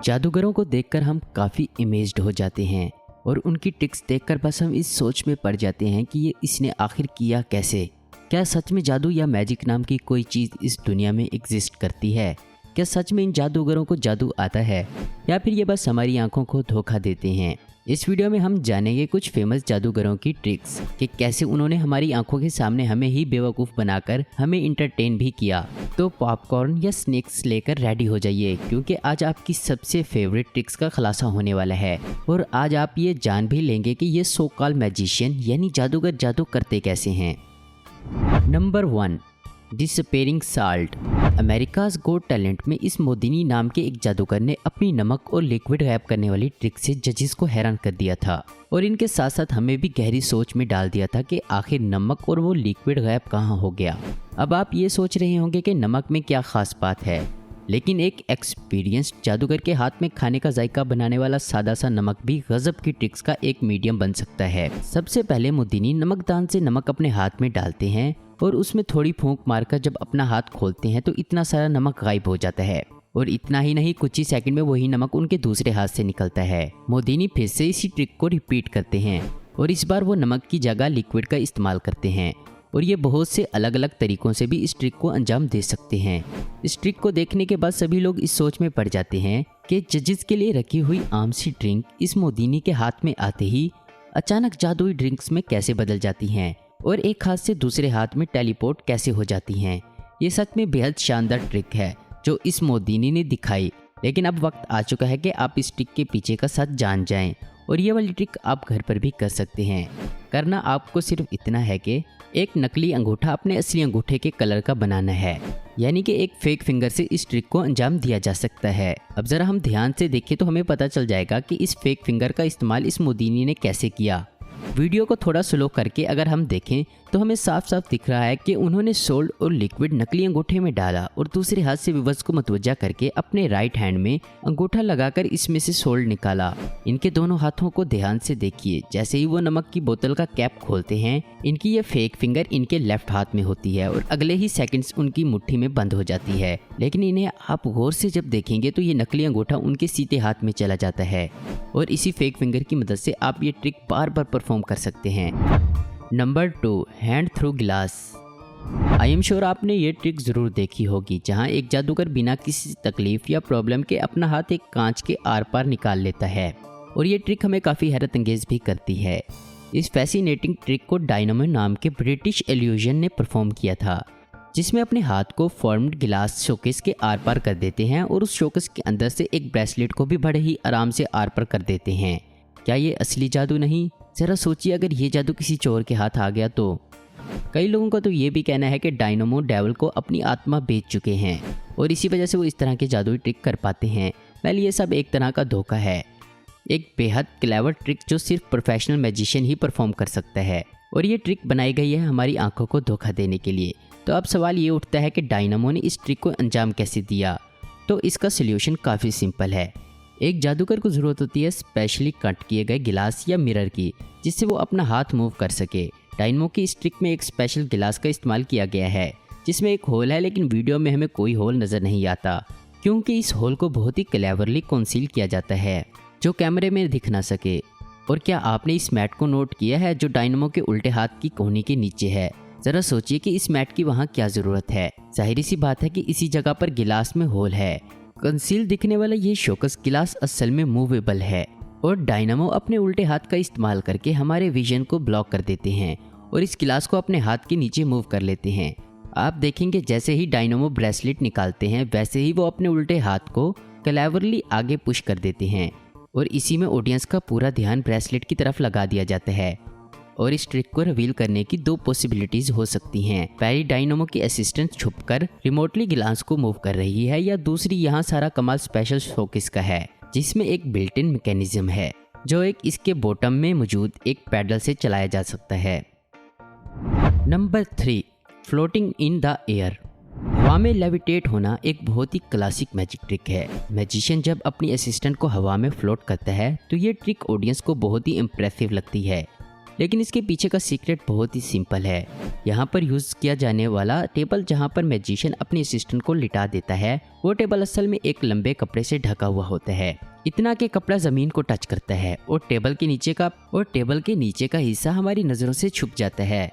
जादूगरों को देखकर हम काफ़ी इमेज्ड हो जाते हैं और उनकी ट्रिक्स देखकर बस हम इस सोच में पड़ जाते हैं कि ये इसने आखिर किया कैसे। क्या सच में जादू या मैजिक नाम की कोई चीज़ इस दुनिया में एग्जिस्ट करती है? क्या सच में इन जादूगरों को जादू आता है या फिर ये बस हमारी आंखों को धोखा देते हैं? इस वीडियो में हम जानेंगे कुछ फेमस जादूगरों की ट्रिक्स कि कैसे उन्होंने हमारी आंखों के सामने हमें ही बेवकूफ़ बनाकर हमें इंटरटेन भी किया। तो पॉपकॉर्न या स्नैक्स लेकर रेडी हो जाइए, क्योंकि आज आपकी सबसे फेवरेट ट्रिक्स का खुलासा होने वाला है और आज आप ये जान भी लेंगे कि ये सो कॉल्ड मैजिशियन यानी जादूगर जादू करते कैसे हैं। Number 1, disappearing salt. America's got talent में इस मोदिनी नाम के एक जादूगर ने अपनी नमक और लिक्विड गायब करने वाली ट्रिक से जजेस को हैरान कर दिया था और इनके साथ साथ हमें भी गहरी सोच में डाल दिया था कि आखिर नमक और वो लिक्विड गायब कहाँ हो गया। अब आप ये सोच रहे होंगे कि नमक में क्या खास बात है, लेकिन एक एक्सपीरियंस्ड जादूगर के हाथ में खाने का जायका बनाने वाला सादा सा नमक भी गजब की ट्रिक्स का एक मीडियम बन सकता है। सबसे पहले मोदिनी नमकदान से नमक अपने हाथ में डालते हैं और उसमें थोड़ी फूंक मारकर जब अपना हाथ खोलते हैं तो इतना सारा नमक गायब हो जाता है और इतना ही नहीं, कुछ ही सेकंड में वही नमक उनके दूसरे हाथ से निकलता है। मोदिनी फिर से इसी ट्रिक को रिपीट करते हैं और इस बार वो नमक की जगह लिक्विड का इस्तेमाल करते हैं और ये बहुत से अलग अलग तरीकों से भी इस ट्रिक को अंजाम दे सकते हैं। इस ट्रिक को देखने के बाद सभी लोग इस सोच में पड़ जाते हैं कि जजेस के लिए रखी हुई आम सी ड्रिंक इस मोदिनी के हाथ में आते ही अचानक जादुई ड्रिंक्स में कैसे बदल जाती हैं और एक हाथ से दूसरे हाथ में टेलीपोर्ट कैसे हो जाती हैं। ये सच में बेहद शानदार ट्रिक है जो इस मोदिनी ने दिखाई, लेकिन अब वक्त आ चुका है कि आप इस ट्रिक के पीछे का सच जान जाएं और ये वाली ट्रिक आप घर पर भी कर सकते हैं। करना आपको सिर्फ इतना है कि एक नकली अंगूठा अपने असली अंगूठे के कलर का बनाना है, यानी कि एक फेक फिंगर से इस ट्रिक को अंजाम दिया जा सकता है। अब जरा हम ध्यान से देखें तो हमें पता चल जाएगा कि इस फेक फिंगर का इस्तेमाल इस मोदिनी ने कैसे किया। वीडियो को थोड़ा स्लो करके अगर हम देखें तो हमें साफ साफ दिख रहा है कि उन्होंने सोल्ड और लिक्विड नकली अंगूठे में डाला और दूसरे हाथ से विवर्स को मुतवज्जा करके अपने राइट हैंड में अंगूठा लगाकर इसमें से सोल्ड निकाला। इनके दोनों हाथों को ध्यान से देखिए, जैसे ही वो नमक की बोतल का कैप खोलते हैं इनकी ये फेक फिंगर इनके लेफ्ट हाथ में होती है और अगले ही सेकंड्स उनकी मुट्ठी में बंद हो जाती है। लेकिन इन्हें आप गौर से जब देखेंगे तो ये नकली अंगूठा उनके सीधे हाथ में चला जाता है और इसी फेक फिंगर की मदद से आप ये ट्रिक बार बार परफॉर्म कर सकते हैं। नंबर 2, हैंड थ्रू गिलास। आई एम श्योर आपने ये ट्रिक ज़रूर देखी होगी, जहां एक जादूगर बिना किसी तकलीफ या प्रॉब्लम के अपना हाथ एक कांच के आर पार निकाल लेता है और ये ट्रिक हमें काफ़ी हैरत अंगेज भी करती है। इस फैसिनेटिंग ट्रिक को डायनामो नाम के ब्रिटिश इल्यूजन ने परफॉर्म किया था, जिसमें अपने हाथ को फॉर्म्ड गिलास शोकेस के आर पार कर देते हैं और उस शोकेस के अंदर से एक ब्रेसलेट को भी बड़े ही आराम से आर पार कर देते हैं। क्या ये असली जादू नहीं? ज़रा सोचिए, अगर ये जादू किसी चोर के हाथ आ गया तो। कई लोगों का तो ये भी कहना है कि डायनामो डेविल को अपनी आत्मा बेच चुके हैं और इसी वजह से वो इस तरह के जादुई ट्रिक कर पाते हैं। वेल, ये सब एक तरह का धोखा है, एक बेहद क्लेवर ट्रिक जो सिर्फ प्रोफेशनल मैजिशियन ही परफॉर्म कर सकता है और ये ट्रिक बनाई गई है हमारी आंखों को धोखा देने के लिए। तो अब सवाल ये उठता है कि डायनामो ने इस ट्रिक को अंजाम कैसे दिया? तो इसका सोल्यूशन काफ़ी सिंपल है। एक जादूगर को ज़रूरत होती है स्पेशली कट किए गए गिलास या मिरर की, जिससे वो अपना हाथ मूव कर सके। डायनामो की इस ट्रिक में एक स्पेशल गिलास का इस्तेमाल किया गया है जिसमें एक होल है, लेकिन वीडियो में हमें कोई होल नज़र नहीं आता क्योंकि इस होल को बहुत ही क्लेवरली कंसील किया जाता है जो कैमरे में दिख ना सके। और क्या आपने इस मैट को नोट किया है जो डायनामो के उल्टे हाथ की कोहनी के नीचे है? ज़रा सोचिए कि इस मैट की वहाँ क्या ज़रूरत है। जाहिर सी बात है कि इसी जगह पर गिलास में होल है। कंसील दिखने वाला ये शोकस गिलास असल में मूवेबल है और डायनामो अपने उल्टे हाथ का इस्तेमाल करके हमारे विजन को ब्लॉक कर देते हैं और इस गिलास को अपने हाथ के नीचे मूव कर लेते हैं। आप देखेंगे जैसे ही डायनामो ब्रेसलेट निकालते हैं वैसे ही वो अपने उल्टे हाथ को क्लेवरली आगे पुश कर देते हैं और इसी में ऑडियंस का पूरा ध्यान ब्रेसलेट की तरफ लगा दिया जाता है। और इस ट्रिक को रिवील करने की 2 पॉसिबिलिटीज हो सकती हैं। पहली, डायनामो की असिस्टेंट छुपकर रिमोटली गिलास को मूव कर रही है, या दूसरी, यहाँ सारा कमाल स्पेशल शोकेस का है जिसमें एक बिल्ट इन मैकेनिज्म है जो एक इसके बॉटम में मौजूद एक पैडल से चलाया जा सकता है। Number 3, floating in the air. हवा में लेविटेट होना एक बहुत ही क्लासिक मैजिक ट्रिक है। मैजिशियन जब अपनी असिस्टेंट को हवा में फ्लोट करता है तो ये ट्रिक ऑडियंस को बहुत ही इम्प्रेसिव लगती है। लेकिन इसके पीछे का सीक्रेट बहुत ही सिंपल है। यहाँ पर यूज़ किया जाने वाला टेबल जहाँ पर मैजिशियन अपने असिस्टेंट को लिटा देता है, वो टेबल असल में एक लंबे कपड़े से ढका हुआ होता है, इतना कि कपड़ा ज़मीन को टच करता है और टेबल के नीचे का हिस्सा हमारी नज़रों से छुप जाता है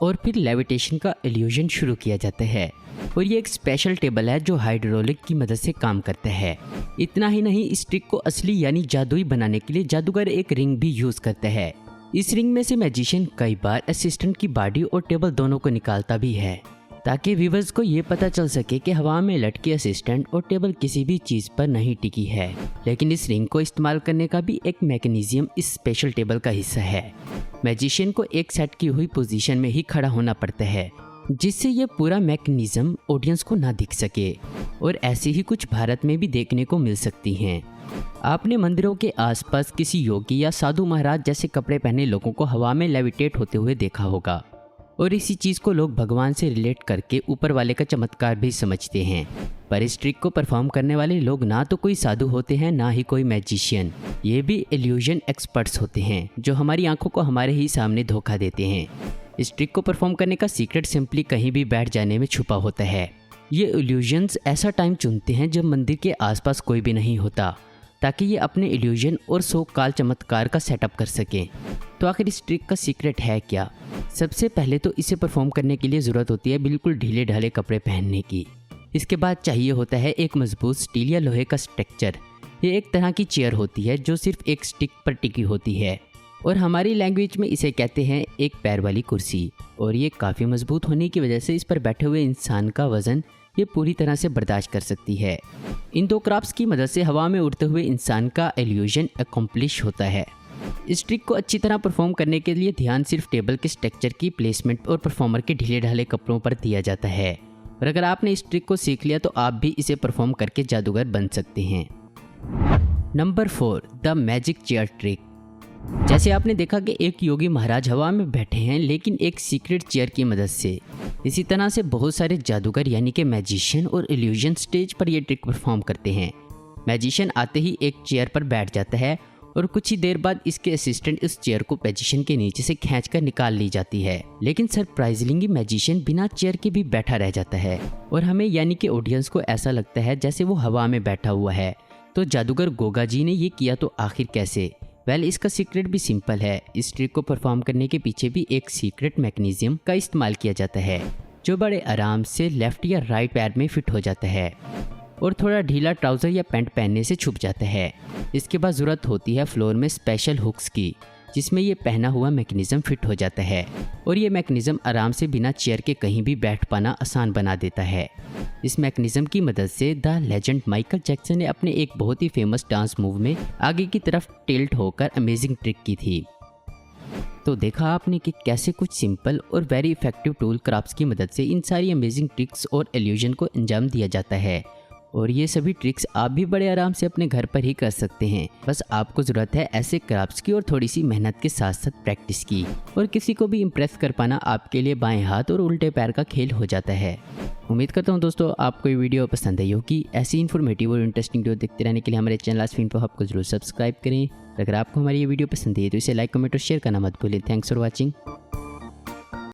और फिर लेविटेशन का इल्यूजन शुरू किया जाता है। और ये एक स्पेशल टेबल है जो हाइड्रोलिक की मदद से काम करता है। इतना ही नहीं, इस ट्रिक को असली यानी जादुई बनाने के लिए जादूगर एक रिंग भी यूज़ करता है। इस रिंग में से मैजिशियन कई बार असिस्टेंट की बॉडी और टेबल दोनों को निकालता भी है, ताकि व्यूवर्स को ये पता चल सके कि हवा में लटके असिस्टेंट और टेबल किसी भी चीज़ पर नहीं टिकी है। लेकिन इस रिंग को इस्तेमाल करने का भी एक मैकेनिज्म इस स्पेशल टेबल का हिस्सा है। मैजिशियन को एक सेट की हुई पोजीशन में ही खड़ा होना पड़ता है, जिससे ये पूरा मैकेनिज्म ऑडियंस को ना दिख सके। और ऐसे ही कुछ भारत में भी देखने को मिल सकती हैं। आपने मंदिरों के आसपास किसी योगी या साधु महाराज जैसे कपड़े पहने लोगों को हवा में लेविटेट होते हुए देखा होगा, और इसी चीज़ को लोग भगवान से रिलेट करके ऊपर वाले का चमत्कार भी समझते हैं। पर इस ट्रिक को परफॉर्म करने वाले लोग ना तो कोई साधु होते हैं, ना ही कोई मैजिशियन। ये भी इल्यूजन एक्सपर्ट्स होते हैं जो हमारी आंखों को हमारे ही सामने धोखा देते हैं। इस ट्रिक को परफॉर्म करने का सीक्रेट सिंपली कहीं भी बैठ जाने में छुपा होता है। ये इल्यूजन्स ऐसा टाइम चुनते हैं जब मंदिर के आसपास कोई भी नहीं होता, ताकि ये अपने इल्यूजन और सो काल चमत्कार का सेटअप कर सकें। तो आखिर इस ट्रिक का सीक्रेट है क्या? सबसे पहले तो इसे परफॉर्म करने के लिए ज़रूरत होती है बिल्कुल ढीले ढाले कपड़े पहनने की। इसके बाद चाहिए होता है एक मजबूत स्टील या लोहे का स्ट्रक्चर। ये एक तरह की चेयर होती है जो सिर्फ एक स्टिक पर टिकी होती है, और हमारी लैंग्वेज में इसे कहते हैं एक पैर वाली कुर्सी। और ये काफ़ी मजबूत होने की वजह से इस पर बैठे हुए इंसान का वज़न ये पूरी तरह से बर्दाश्त कर सकती है। इन दो क्राफ्ट्स की मदद से हवा में उड़ते हुए इंसान का इल्यूजन अकम्प्लिश होता है। इस ट्रिक को अच्छी तरह परफॉर्म करने के लिए ध्यान सिर्फ टेबल के स्ट्रक्चर की प्लेसमेंट और परफॉर्मर के ढीले ढाले कपड़ों पर दिया जाता है। और अगर आपने इस ट्रिक को सीख लिया तो आप भी इसे परफॉर्म करके जादूगर बन सकते हैं। Number 4, the magic chair trick. जैसे आपने देखा कि एक योगी महाराज हवा में बैठे हैं लेकिन एक सीक्रेट चेयर की मदद से, इसी तरह से बहुत सारे जादूगर यानी कि मैजिशियन और इल्यूजन स्टेज पर ये ट्रिक परफॉर्म करते हैं। मैजिशियन आते ही एक चेयर पर बैठ जाता है और कुछ ही देर बाद इसके असिस्टेंट इस चेयर को मैजिशियन के नीचे से खींचकर निकाल ली जाती है। लेकिन सरप्राइजिंगली मैजिशियन बिना चेयर के भी बैठा रह जाता है और हमें यानी कि ऑडियंस को ऐसा लगता है जैसे वो हवा में बैठा हुआ है। तो जादूगर गोगा जी ने ये किया तो आखिर कैसे? वेल, इसका सीक्रेट भी सिंपल है। इस ट्रिक को परफॉर्म करने के पीछे भी एक सीक्रेट मैकेनिज्म का इस्तेमाल किया जाता है, जो बड़े आराम से लेफ्ट या राइट पैर में फिट हो जाता है और थोड़ा ढीला ट्राउज़र या पैंट पहनने से छुप जाता है। इसके बाद ज़रूरत होती है फ्लोर में स्पेशल हुक्स की, जिसमें ये पहना हुआ मैकेनिज्म फिट हो जाता है और ये मैकेनिज्म आराम से बिना चेयर के कहीं भी बैठ पाना आसान बना देता है। इस मैकेनिज्म की मदद से द लेजेंड माइकल जैक्सन ने अपने एक बहुत ही फेमस डांस मूव में आगे की तरफ टिल्ट होकर अमेजिंग ट्रिक की थी। तो देखा आपने कि कैसे कुछ सिंपल और वेरी इफेक्टिव टूल क्राफ्ट्स की मदद से इन सारी अमेजिंग ट्रिक्स और इल्यूजन को अंजाम दिया जाता है। और ये सभी ट्रिक्स आप भी बड़े आराम से अपने घर पर ही कर सकते हैं। बस आपको ज़रूरत है ऐसे क्राफ्ट्स की और थोड़ी सी मेहनत के साथ साथ प्रैक्टिस की। और किसी को भी इम्प्रेस कर पाना आपके लिए बाएं हाथ और उल्टे पैर का खेल हो जाता है। उम्मीद करता हूँ दोस्तों आपको ये वीडियो पसंद आई होगी। ऐसी इन्फॉर्मेटिव और इंटरेस्टिंग वीडियो देखते रहने के लिए हमारे चैनल आस्फिन को आपको जरूर सब्सक्राइब करें। अगर आपको हमारी ये वीडियो पसंद है तो इसे लाइक, कमेंट और शेयर करना मत भूलें। Thanks for watching.